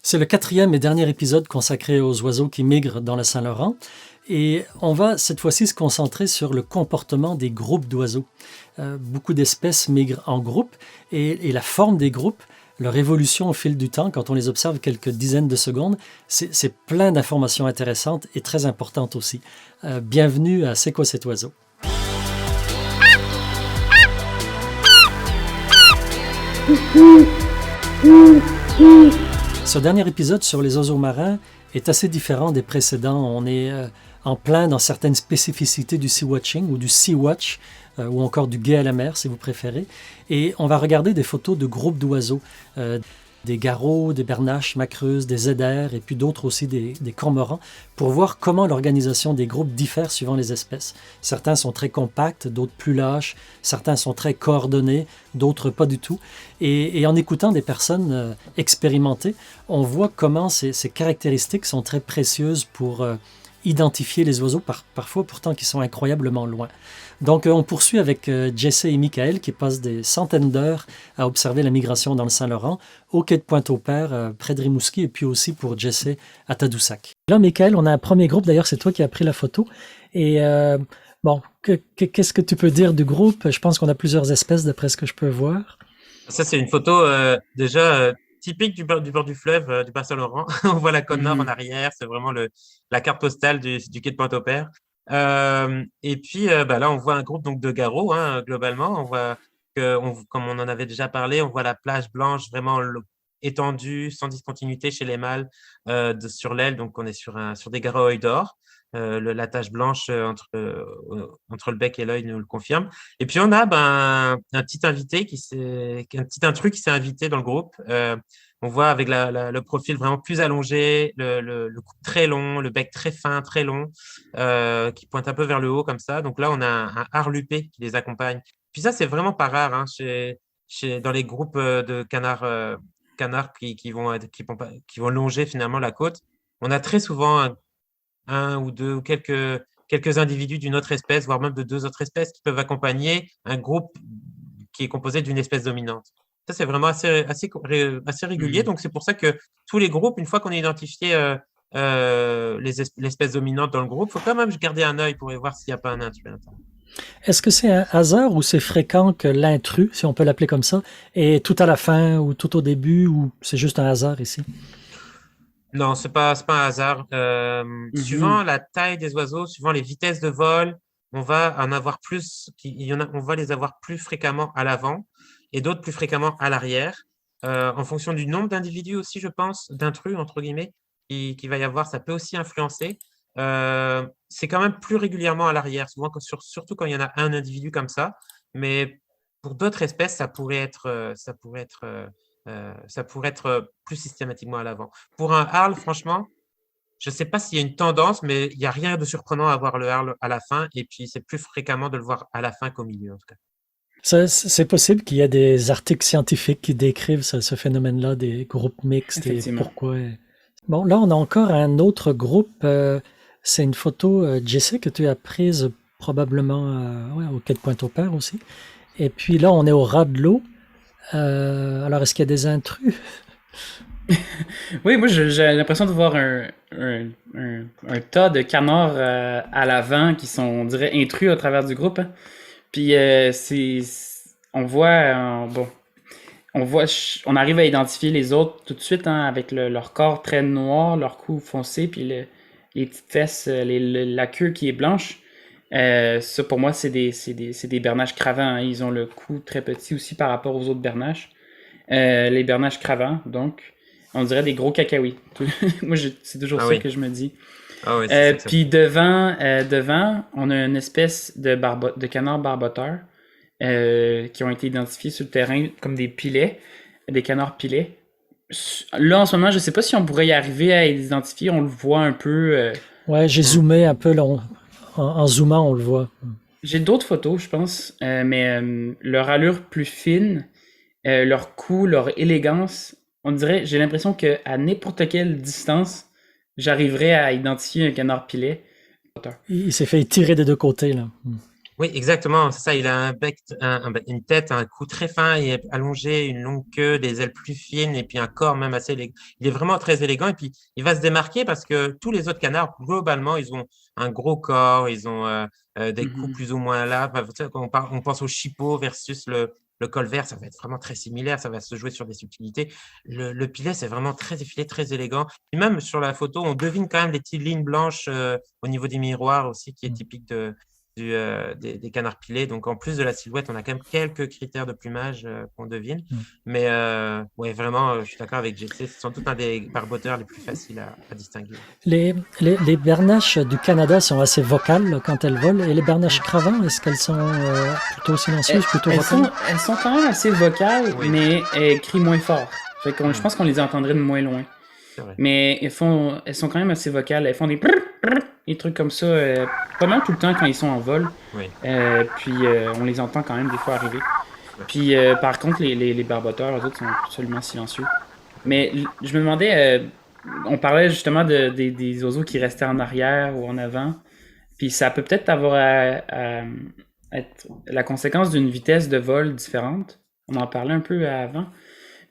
C'est le quatrième et dernier épisode consacré aux oiseaux qui migrent dans la Saint-Laurent. Et on va cette fois-ci se concentrer sur le comportement des groupes d'oiseaux. Beaucoup d'espèces migrent en groupe et la forme des groupes, leur évolution au fil du temps, quand on les observe quelques dizaines de secondes, c'est plein d'informations intéressantes et très importantes aussi. Bienvenue à C'est quoi cet oiseau? Ce dernier épisode sur les oiseaux marins est assez différent des précédents. On est en plein dans certaines spécificités du sea-watching ou du sea-watch, ou encore du guet à la mer si vous préférez. Et on va regarder des photos de groupes d'oiseaux, des garraux, des bernaches, macreuses, des eiders et puis d'autres aussi des cormorans, pour voir comment l'organisation des groupes diffère suivant les espèces. Certains sont très compacts, d'autres plus lâches, certains sont très coordonnés, d'autres pas du tout. Et en écoutant des personnes expérimentées, on voit comment ces caractéristiques sont très précieuses pour identifier les oiseaux, parfois pourtant qui sont incroyablement loin. Donc on poursuit avec Jesse et Michael qui passent des centaines d'heures à observer la migration dans le Saint-Laurent, au quai de Pointe-au-Père, près de Rimouski, et puis aussi pour Jesse à Tadoussac. Là, Michael, on a un premier groupe, d'ailleurs c'est toi qui as pris la photo. Et bon, qu'est-ce que tu peux dire du groupe? Je pense qu'on a plusieurs espèces d'après ce que je peux voir. Ça, c'est une photo déjà typique du bord du fleuve du Bas-Saint-Laurent. On voit la côte nord en arrière. C'est vraiment la carte postale du quai de Pointe-au-Père. Et puis là, on voit un groupe donc de garrots, hein, globalement. On voit comme on en avait déjà parlé, on voit la plage blanche vraiment étendue, sans discontinuité chez les mâles sur l'aile. Donc, on est sur des garraux œil d'or. La tache blanche entre le bec et l'œil nous le confirme. Et puis, on a un petit invité un petit intrus qui s'est invité dans le groupe. On voit avec le profil vraiment plus allongé, le cou très long, le bec très fin, très long, qui pointe un peu vers le haut comme ça. Donc là, on a un harlupé qui les accompagne. Puis ça, c'est vraiment pas rare hein, dans les groupes de canards qui vont longer finalement la côte. On a très souvent un ou deux ou quelques individus d'une autre espèce, voire même de deux autres espèces qui peuvent accompagner un groupe qui est composé d'une espèce dominante. Ça, c'est vraiment assez régulier. Donc, c'est pour ça que tous les groupes, une fois qu'on a identifié l'espèce dominante dans le groupe, il faut quand même garder un œil pour voir s'il n'y a pas un intrus à l'intérieur. Est-ce que c'est un hasard ou c'est fréquent que l'intrus, si on peut l'appeler comme ça, est tout à la fin ou tout au début, ou c'est juste un hasard ici? Non, c'est pas un hasard. Suivant la taille des oiseaux, suivant les vitesses de vol, on va en avoir plus, on va les avoir plus fréquemment à l'avant et d'autres plus fréquemment à l'arrière, en fonction du nombre d'individus aussi, je pense, d'intrus, entre guillemets, qui va y avoir, ça peut aussi influencer. C'est quand même plus régulièrement à l'arrière, souvent, surtout quand il y en a un individu comme ça. Mais pour d'autres espèces, ça pourrait être plus systématiquement à l'avant. Pour un Arle, franchement, je ne sais pas s'il y a une tendance, mais il n'y a rien de surprenant à voir le Arle à la fin. Et puis, c'est plus fréquemment de le voir à la fin qu'au milieu, en tout cas. C'est possible qu'il y ait des articles scientifiques qui décrivent ce phénomène-là, des groupes mixtes et Effectivement. pourquoi. Bon, là, on a encore un autre groupe. C'est une photo, Jesse, que tu as prise probablement ouais, au quai de Pointe-au-Père aussi. Et puis là, on est au ras de l'eau. Alors, est-ce qu'il y a des intrus? Oui, moi j'ai l'impression de voir un tas de canards à l'avant qui sont, on dirait, intrus à travers du groupe, hein. Puis on voit, bon, on arrive à identifier les autres tout de suite hein, avec leur corps très noir, leur cou foncé, puis les petites fesses, la queue qui est blanche. Ça pour moi c'est des bernaches cravants, hein. Ils ont le cou très petit aussi par rapport aux autres bernaches. Les bernaches cravants, donc. On dirait des gros cacahuètes. Moi, c'est toujours Ah ça oui, que je me dis. ah oui, c'est ça que ça. Puis devant, on a une espèce de canard barboteur qui ont été identifiés sur le terrain comme des pilets, des canards pilets. Là, en ce moment, je sais pas si on pourrait y arriver à les identifier. On le voit un peu. Ouais, j'ai Hmm. zoomé un peu, là, en zoomant, on le voit. J'ai d'autres photos, je pense, mais leur allure plus fine, leur cou, leur élégance, on dirait, j'ai l'impression qu'à n'importe quelle distance, j'arriverais à identifier un canard pilet. Il s'est fait tirer des deux côtés, là. Oui, exactement, c'est ça. Il a un bec, une tête, un cou très fin et allongé, une longue queue, des ailes plus fines et puis un corps même assez élégant. Il est vraiment très élégant et puis il va se démarquer parce que tous les autres canards, globalement, ils ont un gros corps, ils ont des coups Mhm. plus ou moins là. Enfin, tu sais, quand on pense au chipot versus le colvert, ça va être vraiment très similaire, ça va se jouer sur des subtilités. Le pilet, c'est vraiment très effilé, très élégant. Et même sur la photo, on devine quand même des petites lignes blanches au niveau des miroirs aussi, qui est Mm. typique des canards pilés. Donc, en plus de la silhouette, on a quand même quelques critères de plumage qu'on devine. Mm. Mais ouais, vraiment, je suis d'accord avec JC. C'est sans doute un des barboteurs les plus faciles à distinguer. Les bernaches du Canada sont assez vocales quand elles volent. Et les bernaches Mm. cravants, est-ce qu'elles sont plutôt silencieuses, plutôt Elles vocales? elles sont quand même assez vocales, Oui, mais elles crient moins fort. Fait que je mm, pense qu'on les entendrait de moins loin. c'est vrai. Mais elles sont quand même assez vocales. Elles font des prrr, prrr, des trucs comme ça pas mal tout le temps quand ils sont en vol. Oui, Puis on les entend quand même des fois arriver. ouais, Puis par contre, les barboteurs, eux autres, sont absolument silencieux. Mais complètement. je me demandais, on parlait justement des oiseaux qui restaient en arrière ou en avant. Puis ça peut peut-être avoir à être la conséquence d'une vitesse de vol différente. On en parlait un peu avant.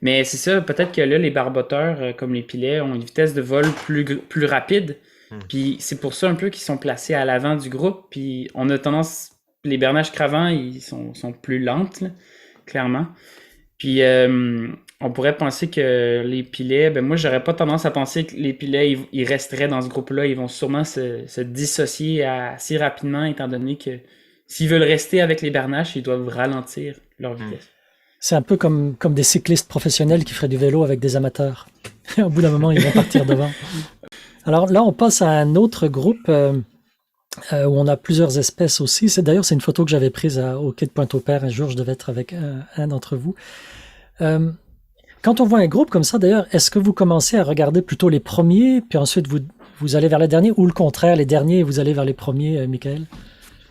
Mais c'est ça, peut-être que là, les barboteurs, comme les pilets, ont une vitesse de vol plus rapide. Mm. Puis c'est pour ça un peu qu'ils sont placés à l'avant du groupe. Puis on a tendance, les bernaches cravants, ils sont plus lentes, là, clairement. Puis on pourrait penser que les pilets, ben moi j'aurais pas tendance à penser que les pilets, ils resteraient dans ce groupe-là. Ils vont sûrement se dissocier assez rapidement, étant donné que s'ils veulent rester avec les bernaches, ils doivent ralentir leur Mm. vitesse. C'est un peu comme des cyclistes professionnels qui feraient du vélo avec des amateurs. Au bout d'un moment, ils vont partir devant. Alors là, on passe à un autre groupe où on a plusieurs espèces aussi. D'ailleurs, c'est une photo que j'avais prise au quai de Pointe-au-Père un jour. Je devais être avec un d'entre vous. Euh, Quand on voit un groupe comme ça, d'ailleurs, est-ce que vous commencez à regarder plutôt les premiers, puis ensuite vous allez vers les derniers, ou le contraire, les derniers et vous allez vers les premiers, Michael?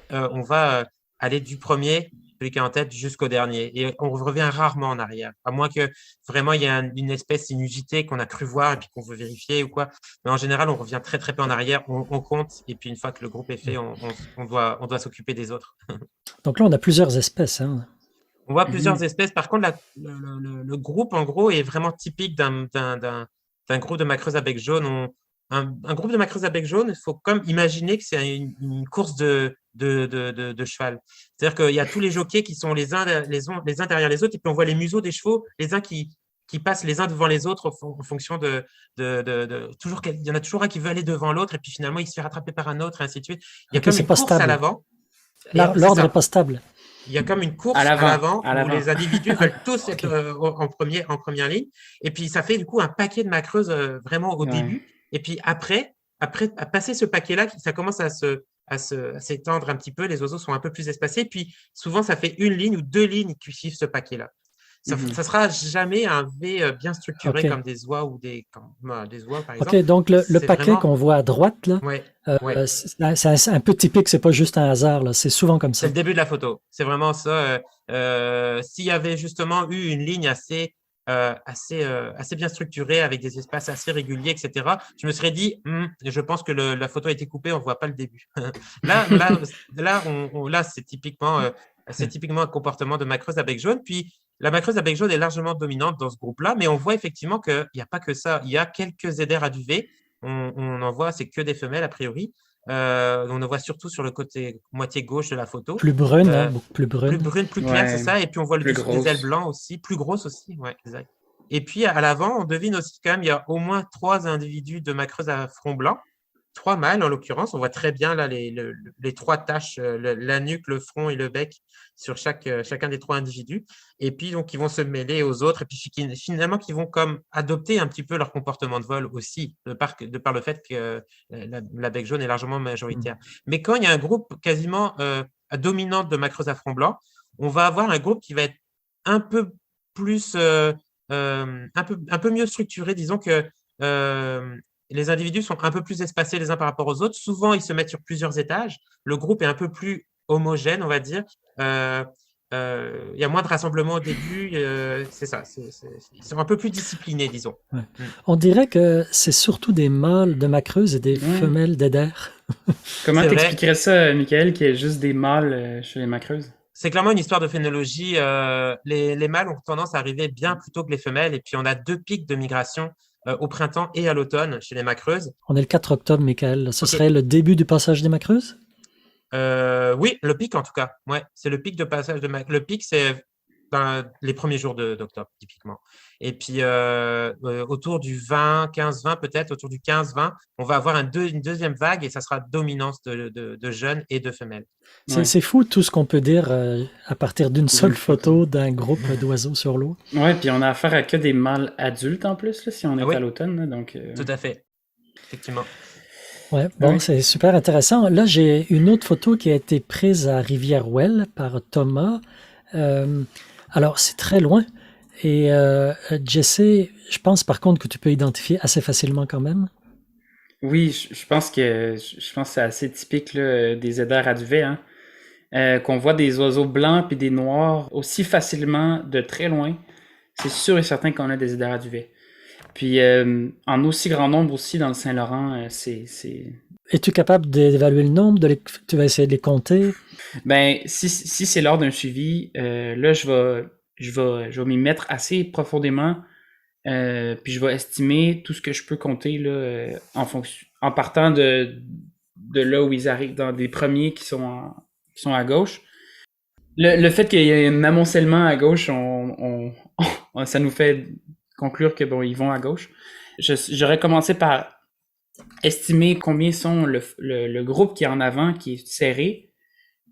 On va aller du premier, celui qui est en tête, jusqu'au dernier. Et on revient rarement en arrière, à moins que vraiment il y ait une espèce inusitée qu'on a cru voir et puis qu'on veut vérifier ou quoi. Mais en général, on revient très très peu en arrière, on compte, et puis une fois que le groupe est fait, on doit s'occuper des autres. Donc là, on a plusieurs espèces. Hein. On voit Mhm. plusieurs espèces. Par contre, le groupe, en gros, est vraiment typique d'un groupe de macreuses à bec jaune. Un groupe de macreuses à bec jaune, il faut comme imaginer que c'est une course de cheval. C'est-à-dire qu'il y a tous les jockeys qui sont les uns derrière les autres, et puis on voit les museaux des chevaux, les uns qui passent les uns devant les autres en fonction toujours il y en a toujours un qui veut aller devant l'autre, et puis finalement il se fait rattraper par un autre, et ainsi de suite. Il y a Ok, comme c'est une pas course à stable. l'avant. Et c'est L'ordre est ça. pas stable. Il y a comme une À course à l'avant, l'avant à où l'avant. les individus veulent tous être Ok. en première ligne. Et puis, ça fait du coup un paquet de macreuses vraiment au Ouais. début. Et puis après, à passer ce paquet-là, ça commence à s'étendre un petit peu. Les oiseaux sont un peu plus espacés. Puis souvent, ça fait une ligne ou deux lignes qui suivent ce paquet-là. Mhm. Ça sera jamais un V bien structuré Ok. comme des oies ou des oies, par Ok. exemple. Donc le C'est paquet vraiment, qu'on voit à droite là, ouais, ouais. c'est un peu typique. C'est pas juste un hasard là. C'est souvent comme C'est ça. le début de la photo. C'est vraiment ça. S'il y avait justement eu une ligne assez bien structurée, avec des espaces assez réguliers, etc., je me serais dit, je pense que la photo a été coupée, on ne voit pas le début. Là, là, là c'est typiquement un comportement de macreuse à bec jaune. Puis, la macreuse à bec jaune est largement dominante dans ce groupe-là, mais on voit effectivement qu'il n'y a pas que ça. Il y a quelques éders à duvet. On en voit, c'est que des femelles a priori. On en voit surtout sur le côté moitié gauche de la photo. Plus brune, hein, Euh, beaucoup plus Plus brune. brune, plus claire, c'est Ouais. ça. Et puis on voit le Plus dessous des ailes grosse. blancs aussi, plus grosse aussi. Ouais, exact. Et puis à l'avant, on devine aussi quand même, il y a au moins 3 individus de macreuse à front blanc, 3 mâles en l'occurrence. On voit très bien là les 3 taches, la nuque, le front et le bec sur chacun des 3 individus. Et puis donc ils vont se mêler aux autres et puis finalement qui vont comme adopter un petit peu leur comportement de vol aussi, de par le fait que la bec jaune est largement Mm. majoritaire. Mais quand il y a un groupe quasiment dominant de macreuses à front blanc, on va avoir un groupe qui va être un peu plus, un peu mieux structuré. Disons que les individus sont un peu plus espacés les uns par rapport aux autres. Souvent, ils se mettent sur plusieurs étages. Le groupe est un peu plus homogène, on va dire. Euh, il y a moins de rassemblements au début. C'est ça. Ils sont un peu plus disciplinés, disons. Ouais. On dirait que c'est surtout des mâles de macreuse et des Ouais. femelles d'eider. Comment C'est vrai. t'expliquerais ça, Michael, qu'il y a juste des mâles chez les macreuses? C'est clairement une histoire de phénologie. Les mâles ont tendance à arriver bien plus tôt que les femelles. Et puis, on a 2 pics de migration au printemps et à l'automne chez les macreuses. On est le 4 octobre, Michael. Ce Ok. serait le début du passage des macreuses? Oui, le pic en tout cas. Ouais, c'est le pic de passage de Le pic, c'est dans les premiers jours d'octobre, typiquement. Et puis, autour du 20, 15-20, peut-être, autour du 15-20, on va avoir une deuxième vague et ça sera dominance de jeunes et de femelles. C'est Ouais. c'est fou tout ce qu'on peut dire à partir d'une seule photo. photo d'un groupe d'oiseaux sur l'eau. Ouais, puis on a affaire à que des mâles adultes en plus, là, si on est oui. à l'automne, là, donc... Tout à fait. Effectivement. Ouais, bon, Oui. c'est super intéressant. Là, j'ai une autre photo qui a été prise à Rivière-Ouelle par Thomas. Alors, c'est très loin. Et Jesse, je pense par contre que tu peux identifier assez facilement quand même. Oui, je pense que c'est assez typique là, des eider à duvet, hein, qu'on voit des oiseaux blancs puis des noirs aussi facilement de très loin. C'est sûr et certain qu'on a des eider à duvet. Puis en aussi grand nombre aussi dans le Saint-Laurent, c'est... Es-tu capable d'évaluer le nombre? Tu vas essayer de les compter? Ben, si c'est lors d'un suivi, là, je vais m'y mettre assez profondément, puis je vais estimer tout ce que je peux compter là, en partant de là où ils arrivent, dans des premiers qui sont à gauche. Le fait qu'il y ait un amoncellement à gauche, ça nous fait conclure que bon, ils vont à gauche. J'aurais commencé par estimer combien sont le groupe qui est en avant, qui est serré.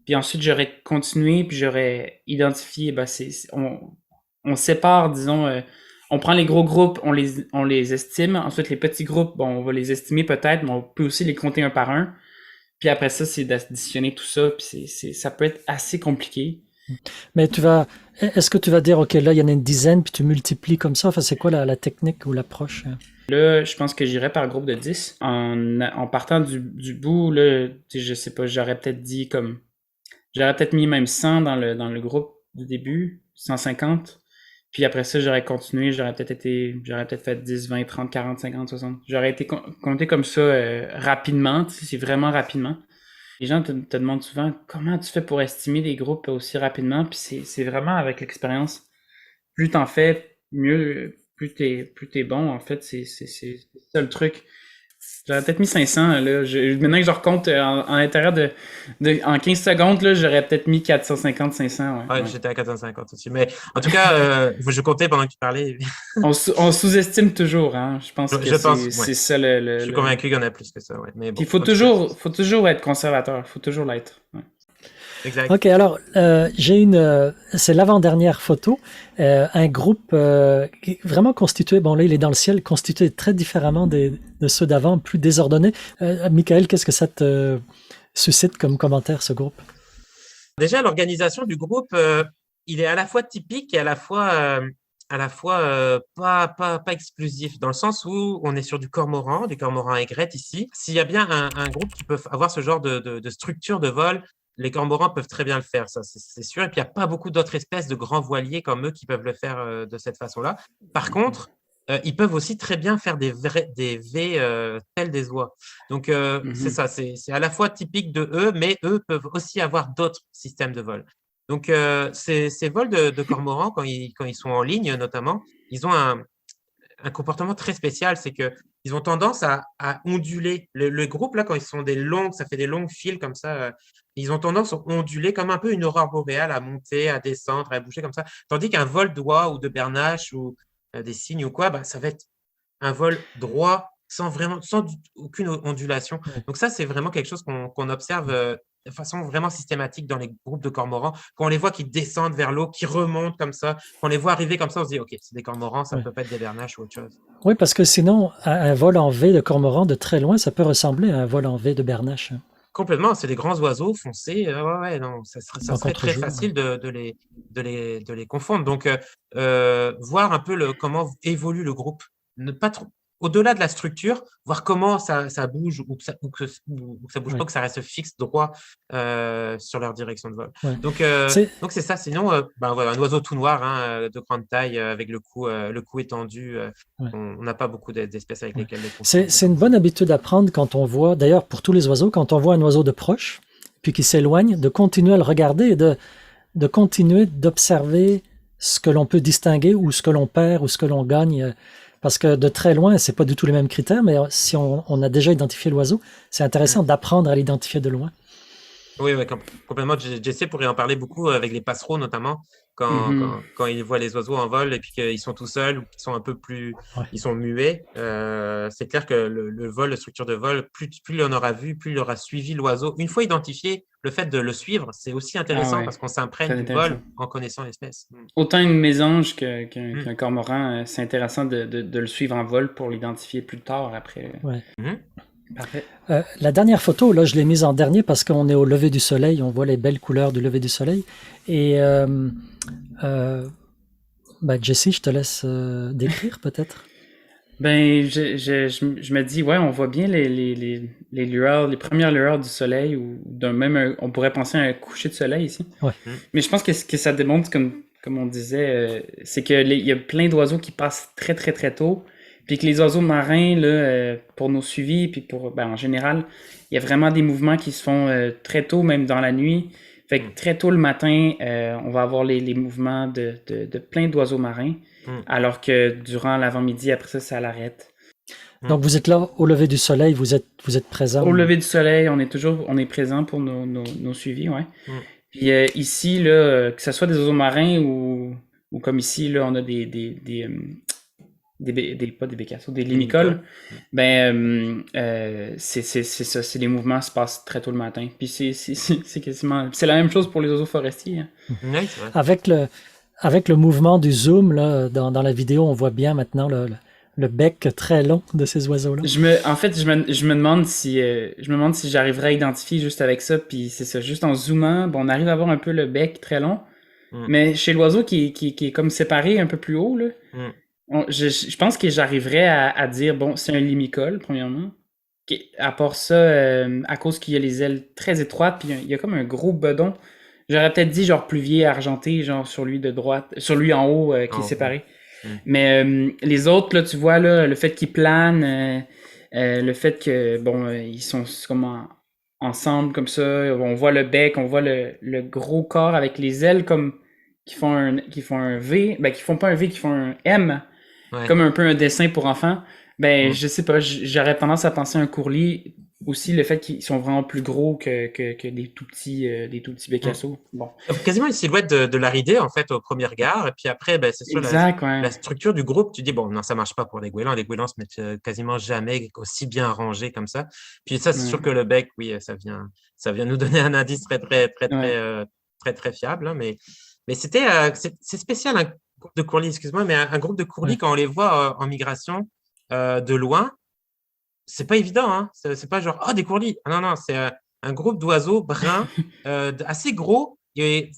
Puis ensuite, j'aurais continué, puis j'aurais identifié, ben on sépare, disons, on prend les gros groupes, on les estime. Ensuite, les petits groupes, bon, on va les estimer peut-être, mais on peut aussi les compter un par un. Puis après ça, c'est d'additionner tout ça, puis ça peut être assez compliqué. Mais est-ce que tu vas dire, OK, là, il y en a une dizaine, puis tu multiplies comme ça? Enfin, c'est quoi la technique ou l'approche? Là, je pense que j'irais par groupe de 10. En partant du bout, là, je sais pas, j'aurais peut-être mis même 100 dans le groupe du début, 150. Puis après ça, j'aurais continué, j'aurais peut-être fait 10, 20, 30, 40, 50, 60. J'aurais été compté comme ça rapidement, tu sais, c'est vraiment rapidement. Les gens te demandent souvent comment tu fais pour estimer des groupes aussi rapidement, puis c'est vraiment avec l'expérience. Plus t'en fais, mieux, plus t'es bon, en fait, c'est ça le truc. J'aurais peut-être mis 500, là. Maintenant que je recompte en l'intérieur en 15 secondes, là, j'aurais peut-être mis 450, 500, Ouais, ouais. j'étais à 450 aussi. Mais en tout cas, je comptais pendant que tu parlais. On sous-estime toujours, hein. Je pense que Je pense, c'est ouais. ça Je suis convaincu qu'il y en a plus que ça, ouais. Mais bon, Il faut toujours être conservateur, faut toujours l'être. Ouais. exact. OK, alors, c'est l'avant-dernière photo. Un groupe qui est vraiment constitué, bon là, il est dans le ciel, constitué très différemment de ceux d'avant, plus désordonné. Michael, qu'est-ce que ça te suscite comme commentaire, ce groupe? Déjà, l'organisation du groupe, il est à la fois typique et à la fois pas exclusif, dans le sens où on est sur du cormoran aigrette ici. S'il y a bien un groupe qui peut avoir ce genre de structure de vol, les cormorans peuvent très bien le faire, ça c'est sûr. Et puis, il n'y a pas beaucoup d'autres espèces de grands voiliers comme eux qui peuvent le faire de cette façon-là. Par contre, ils peuvent aussi très bien faire des V tels des oies. Donc, c'est ça, c'est à la fois typique de eux, mais eux peuvent aussi avoir d'autres systèmes de vol. Donc, ces vols de cormorans, quand ils sont en ligne notamment, ils ont un comportement très spécial, c'est qu'ils ont tendance à onduler. Le groupe, là, quand ils sont ça fait des longues files comme ça, ils ont tendance à onduler comme un peu une aurore boréale, à monter, à descendre, à bouger comme ça. Tandis qu'un vol d'oie ou de bernache ou des cygnes ou quoi, bah, ça va être un vol droit, sans aucune ondulation. Donc ça, c'est vraiment quelque chose qu'on observe de façon vraiment systématique dans les groupes de cormorans. Quand on les voit qui descendent vers l'eau, qui remontent comme ça, quand on les voit arriver comme ça, on se dit, OK, c'est des cormorans, ça ne peut pas être des bernaches ou autre chose. Oui, parce que sinon, un vol en V de cormoran de très loin, ça peut ressembler à un vol en V de bernache. Complètement, c'est des grands oiseaux foncés. Ouais, non, ça serait très contre-jour, facile de les confondre. Donc, voir un peu comment évolue le groupe. Ne pas trop, au-delà de la structure, voir comment ça bouge ou que ça bouge Ouais. pas, que ça reste fixe, droit sur leur direction de vol. Ouais. Donc, C'est c'est ça. Sinon, voilà, un oiseau tout noir de grande taille avec le cou étendu. ouais. On n'a pas beaucoup d'espèces avec Ouais. lesquelles les confondre. C'est une bonne habitude à prendre quand on voit, d'ailleurs pour tous les oiseaux, quand on voit un oiseau de proche, puis qui s'éloigne, de continuer à le regarder et de continuer d'observer ce que l'on peut distinguer ou ce que l'on perd ou ce que l'on gagne. Parce que de très loin, c'est pas du tout les mêmes critères, mais si on a déjà identifié l'oiseau, c'est intéressant d'apprendre à l'identifier de loin. Oui, complètement. Jesse pourrait en parler beaucoup avec les passereaux, notamment, quand ils voient les oiseaux en vol et puis qu'ils sont tout seuls ou qu'ils sont un peu plus, Ouais. ils sont muets. C'est clair que le vol, la structure de vol, plus il en aura vu, plus il aura suivi l'oiseau. Une fois identifié, le fait de le suivre, c'est aussi intéressant parce qu'on s'imprègne Très du intéressant. vol en connaissant l'espèce. Autant une mésange qu'un cormoran, c'est intéressant de le suivre en vol pour l'identifier plus tard après. Ouais. Parfait. La dernière photo, là, je l'ai mise en dernier parce qu'on est au lever du soleil, on voit les belles couleurs du lever du soleil. Et Jessie, je te laisse décrire peut-être. Ben, je me dis, ouais, on voit bien les lueurs, les premières lueurs du soleil, ou on pourrait penser à un coucher de soleil ici. Ouais. Mais je pense que ce que ça démontre, comme on disait, c'est qu'il y a plein d'oiseaux qui passent très, très, très tôt. Puis que les oiseaux marins, là, pour nos suivis, puis en général, il y a vraiment des mouvements qui se font très tôt, même dans la nuit. Fait que très tôt le matin, on va avoir les mouvements de plein d'oiseaux marins, alors que durant l'avant-midi, après ça l'arrête. Donc vous êtes là au lever du soleil, vous êtes présent. Au lever du soleil, on est présent pour nos suivis, ouais. Puis ici, là, que ce soit des oiseaux marins ou comme ici, là, on a pas des bécassos, des limicoles. Ben, c'est ça, c'est les mouvements se passent très tôt le matin. Puis c'est quasiment, c'est la même chose pour les oiseaux forestiers. Hein. Oui, c'est vrai. Avec le mouvement du zoom, là, dans la vidéo, on voit bien maintenant le bec très long de ces oiseaux-là. En fait, je me demande si j'arriverais à identifier juste avec ça. Puis c'est ça, juste en zoomant, on arrive à voir un peu le bec très long. Mais chez l'oiseau qui est comme séparé un peu plus haut, là, je pense que j'arriverais à dire, bon, c'est un limicole, premièrement. À part ça, à cause qu'il y a les ailes très étroites, puis il y a comme un gros bedon. J'aurais peut-être dit genre pluvier argenté, genre sur lui de droite, sur lui en haut qui est séparé. Mais les autres, là, tu vois, là, le fait qu'ils planent, le fait que, ils sont comme ensemble comme ça, on voit le bec, on voit le gros corps avec les ailes comme qui font un V, qui font pas un V, qui font un M, comme un peu un dessin pour enfants. Je sais pas, j'aurais tendance à penser à un courlis. Aussi, le fait qu'ils sont vraiment plus gros que des tout petits bécassos. Bon. Quasiment une silhouette de l'aridé, en fait, au premier regard. Et puis après, c'est sûr, la structure du groupe, tu dis, bon, non, ça marche pas pour les goélands. Les goélands se mettent quasiment jamais aussi bien rangés comme ça. Puis ça, c'est sûr que le bec, oui, ça vient nous donner un indice très fiable. Hein, mais c'est spécial, un groupe de courlis, excuse-moi, mais un groupe de courlis, quand on les voit en migration de loin, c'est pas évident, hein. C'est pas genre, des courlis. Non, c'est un groupe d'oiseaux bruns assez gros. Et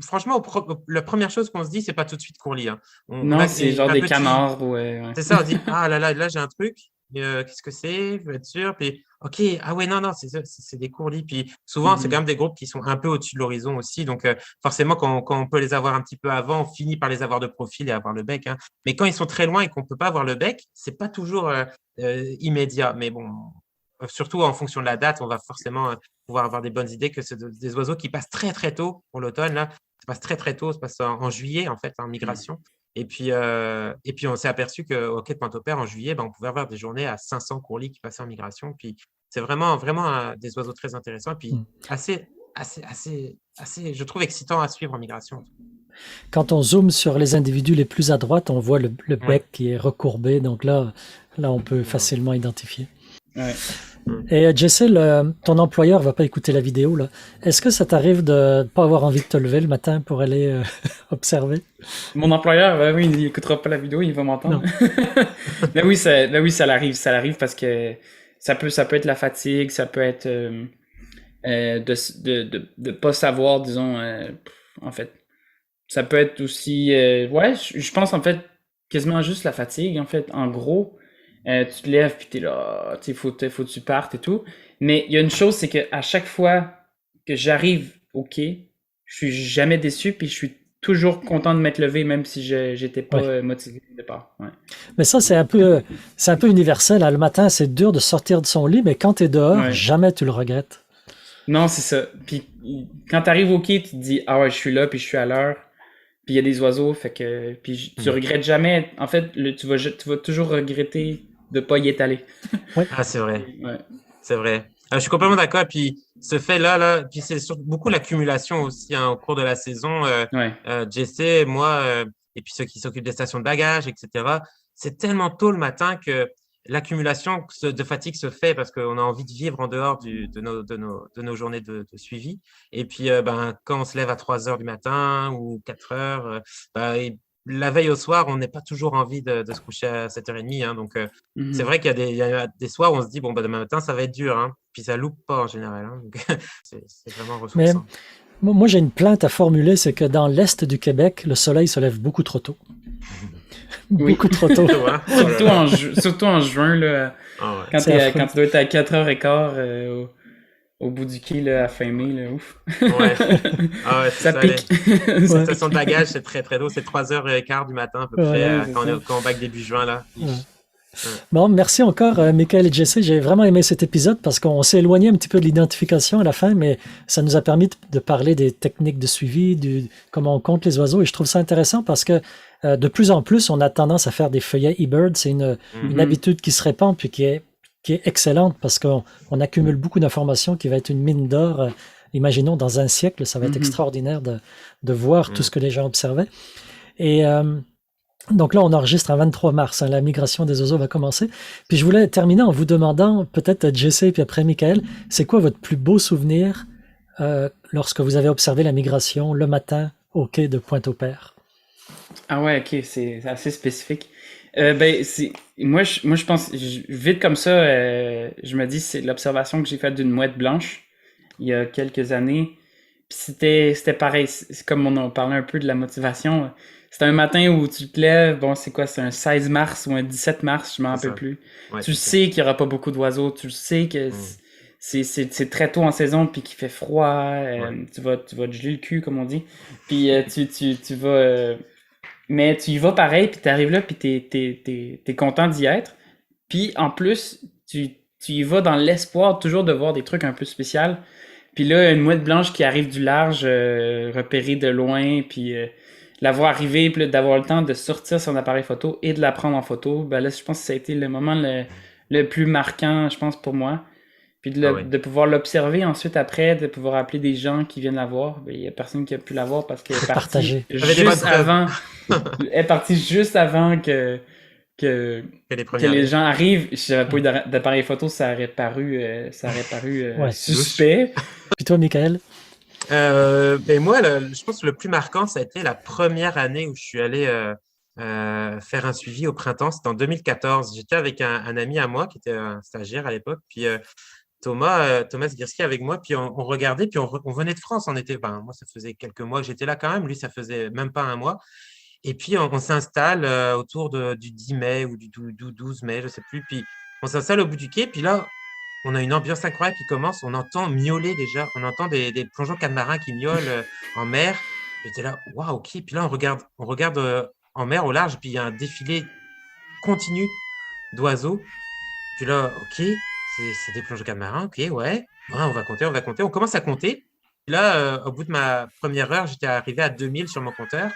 franchement, la première chose qu'on se dit, c'est pas tout de suite courlis. Hein. Non, c'est genre des canards. Ouais. C'est ça, on dit, là, j'ai un truc. Qu'est-ce que c'est? Je veux être sûr. Puis, OK, non, c'est des courlis. Puis souvent, c'est quand même des groupes qui sont un peu au-dessus de l'horizon aussi. Donc, forcément, quand on peut les avoir un petit peu avant, on finit par les avoir de profil et avoir le bec. Hein. Mais quand ils sont très loin et qu'on peut pas avoir le bec, c'est pas toujours immédiat. Mais bon, surtout en fonction de la date, on va forcément pouvoir avoir des bonnes idées que c'est des oiseaux qui passent très, très tôt pour l'automne. Là, ça passe très, très tôt. Ça passe en juillet, en fait, en migration. Et puis, on s'est aperçu qu'au Quai de Pointe-au-Père, en juillet, on pouvait avoir des journées à 500 courlis qui passaient en migration. Puis, c'est vraiment des oiseaux très intéressants. Et puis, assez, je trouve, excitant à suivre en migration. Quand on zoome sur les individus les plus à droite, on voit le bec qui est recourbé. Donc là on peut facilement identifier. Ouais. Et Jesse, ton employeur va pas écouter la vidéo là. Est-ce que ça t'arrive de pas avoir envie de te lever le matin pour aller observer? Mon employeur, oui, il écoutera pas la vidéo, il va m'entendre. Mais oui, ça l'arrive parce que ça peut être la fatigue, ça peut être de pas savoir, disons, en fait. Ça peut être aussi, je pense en fait quasiment juste la fatigue, en fait, en gros. Tu te lèves, puis t'es là, tu sais, faut que tu partes et tout. Mais il y a une chose, c'est que à chaque fois que j'arrive au quai, je suis jamais déçu, puis je suis toujours content de m'être levé, même si j'étais pas Ouais. motivé au départ. Ouais. Mais ça, c'est un peu universel, hein. Le matin, c'est dur de sortir de son lit, mais quand tu es dehors, Ouais. jamais tu le regrettes. Non, c'est ça. Puis quand t'arrives au quai, tu te dis, ah ouais, je suis là, puis je suis à l'heure. Puis il y a des oiseaux, fait que puis tu regrettes jamais. En fait, tu vas toujours regretter de pas y être allé. Oui. Ah, c'est vrai. Ouais. C'est vrai. Je suis complètement d'accord. Et puis, ce fait-là, puis c'est surtout beaucoup l'accumulation aussi hein, au cours de la saison. Ouais. Jesse, moi, et puis ceux qui s'occupent des stations de bagages, etc. C'est tellement tôt le matin que l'accumulation de fatigue se fait parce qu'on a envie de vivre en dehors de nos journées de suivi. Et puis, quand on se lève à 3 heures du matin ou 4 heures, et la veille au soir, on n'est pas toujours envie de se coucher à 7h30. Hein, donc, c'est Mhm. vrai qu'il y a des soirs où on se dit, bon, demain matin, ça va être dur. Hein, puis ça loupe pas en général. Hein, donc, c'est vraiment Mais ressourçant. moi, j'ai une plainte à formuler, c'est que dans l'Est du Québec, le soleil se lève beaucoup trop tôt. Oui. Beaucoup trop tôt. Surtout en juin, là, Ah ouais. quand, C'est affreux. quand tu dois être à 4h15 au bout du quai, là, à fin mai, là, ouf. Ouais. Ah ouais, c'est Ça ça. pique. Les Ouais. stations de bagages, c'est très très tôt. C'est 3h15 du matin à peu près Ouais, c'est ça. quand on bague début juin. Là. Ouais. Bon, merci encore, Michael et Jesse. J'ai vraiment aimé cet épisode parce qu'on s'est éloigné un petit peu de l'identification à la fin, mais ça nous a permis de parler des techniques de suivi, comment on compte les oiseaux. Et je trouve ça intéressant parce que de plus en plus, on a tendance à faire des feuillets eBird. C'est une Mhm. habitude qui se répand puis qui est excellente parce qu'on accumule beaucoup d'informations qui va être une mine d'or. Imaginons dans un siècle, ça va être Mhm. extraordinaire de voir tout ce que les gens observaient. Et donc là, on enregistre un 23 mars, hein, la migration des oiseaux va commencer. Puis je voulais terminer en vous demandant, peut-être Jesse et puis après Michael, c'est quoi votre plus beau souvenir lorsque vous avez observé la migration le matin au quai de Pointe-au-Père? Ah ouais, ok, c'est assez spécifique. Moi, je pense, vite comme ça, je me dis, c'est l'observation que j'ai faite d'une mouette blanche il y a quelques années. Puis c'était pareil, c'est comme on en parlait un peu de la motivation. C'était un matin où tu te lèves, bon, c'est quoi, c'est un 16 mars ou un 17 mars, je m'en C'est rappelle ça. plus. Ouais, Tu c'est ça. sais qu'il y aura pas beaucoup d'oiseaux, tu sais que Mm. c'est très tôt en saison puis qu'il fait froid, Ouais. tu vas te geler le cul comme on dit. Puis tu vas mais tu y vas pareil, puis t'arrives là, puis t'es content d'y être. Puis en plus, tu y vas dans l'espoir toujours de voir des trucs un peu spéciaux. Puis là, une mouette blanche qui arrive du large, repérée de loin, puis la voir arriver, puis là, d'avoir le temps de sortir son appareil photo et de la prendre en photo, ben là, je pense que ça a été le moment le plus marquant, je pense, pour moi. Puis Ah ouais. de pouvoir l'observer ensuite après, de pouvoir appeler des gens qui viennent la voir. Ben, il y a personne qui a pu la voir parce qu'elle est partie Partager. J'avais des bonnes juste preuves avant. Elle est partie juste avant que, que les que premiers les arrivent. gens arrivent. Si j'avais pas eu d'appareil photo, ça aurait paru Ouais. suspect. Puis toi, Michael? Moi, je pense que le plus marquant, ça a été la première année où je suis allé faire un suivi au printemps. C'était en 2014. J'étais avec un ami à moi qui était un stagiaire à l'époque. Puis Thomas Girski avec moi. Puis on regardait. Puis on venait de France. Moi, ça faisait quelques mois que j'étais là quand même. Lui, ça faisait même pas un mois. Et puis on s'installe autour du 10 mai ou du 12 mai, je sais plus. Puis on s'installe au bout du quai. Puis là, on a une ambiance incroyable qui commence. On entend miauler déjà. On entend des plongeons catamarans qui miaulent en mer. J'étais là, waouh, ok. Puis là, on regarde en mer au large. Puis il y a un défilé continu d'oiseaux. Puis là, ok, c'est des plongeons catamarans. Ok, ouais. Ouais, on va compter, on va compter. On commence à compter. Puis là, au bout de ma première heure, j'étais arrivé à 2000 sur mon compteur.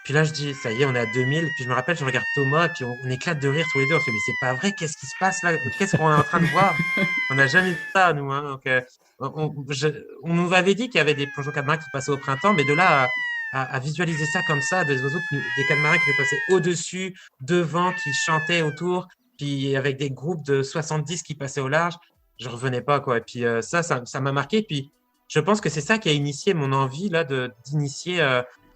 Puis là, je dis, ça y est, on est à 2000. Puis je me rappelle, je regarde Thomas, puis on éclate de rire tous les deux. On fait, mais c'est pas vrai, qu'est-ce qui se passe là? Qu'est-ce qu'on est en train de voir? On n'a jamais vu ça, nous. Hein. Donc, on nous avait dit qu'il y avait des plongeons catamarans qui passaient au printemps, mais de là à visualiser ça comme ça, des oiseaux, des catamarans qui nous passaient au-dessus, devant, qui chantaient autour, puis avec des groupes de 70 qui passaient au large, je revenais pas, quoi. Et puis ça m'a marqué. Puis je pense que c'est ça qui a initié mon envie là d'initier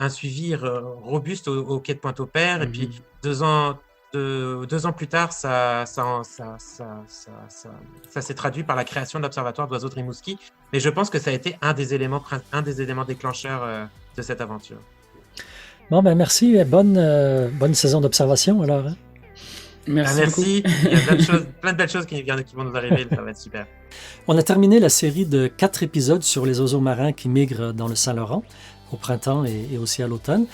un suivi robuste au quai de Pointe-au-Père. Et puis 2 ans plus tard, ça s'est traduit par la création de l'Observatoire d'oiseaux de Rimouski. Mais je pense que ça a été un des éléments déclencheurs de cette aventure. Bon, ben merci. Bonne saison d'observation alors. Hein? Merci beaucoup. Merci. Il y a plein de belles choses qui vont nous arriver. Ça va être super. On a terminé la série de 4 épisodes sur les oiseaux marins qui migrent dans le Saint-Laurent au printemps et aussi à l'automne.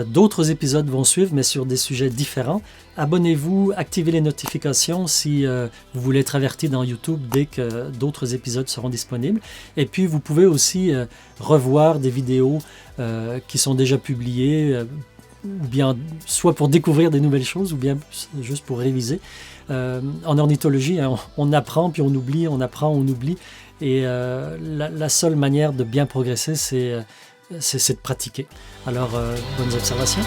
D'autres épisodes vont suivre, mais sur des sujets différents. Abonnez-vous, activez les notifications si vous voulez être averti dans YouTube dès que d'autres épisodes seront disponibles. Et puis, vous pouvez aussi revoir des vidéos qui sont déjà publiées, ou bien soit pour découvrir des nouvelles choses, ou bien juste pour réviser. En ornithologie, hein, on apprend, puis on oublie, on apprend, on oublie. Et la seule manière de bien progresser, c'est de pratiquer. Alors, bonnes observations.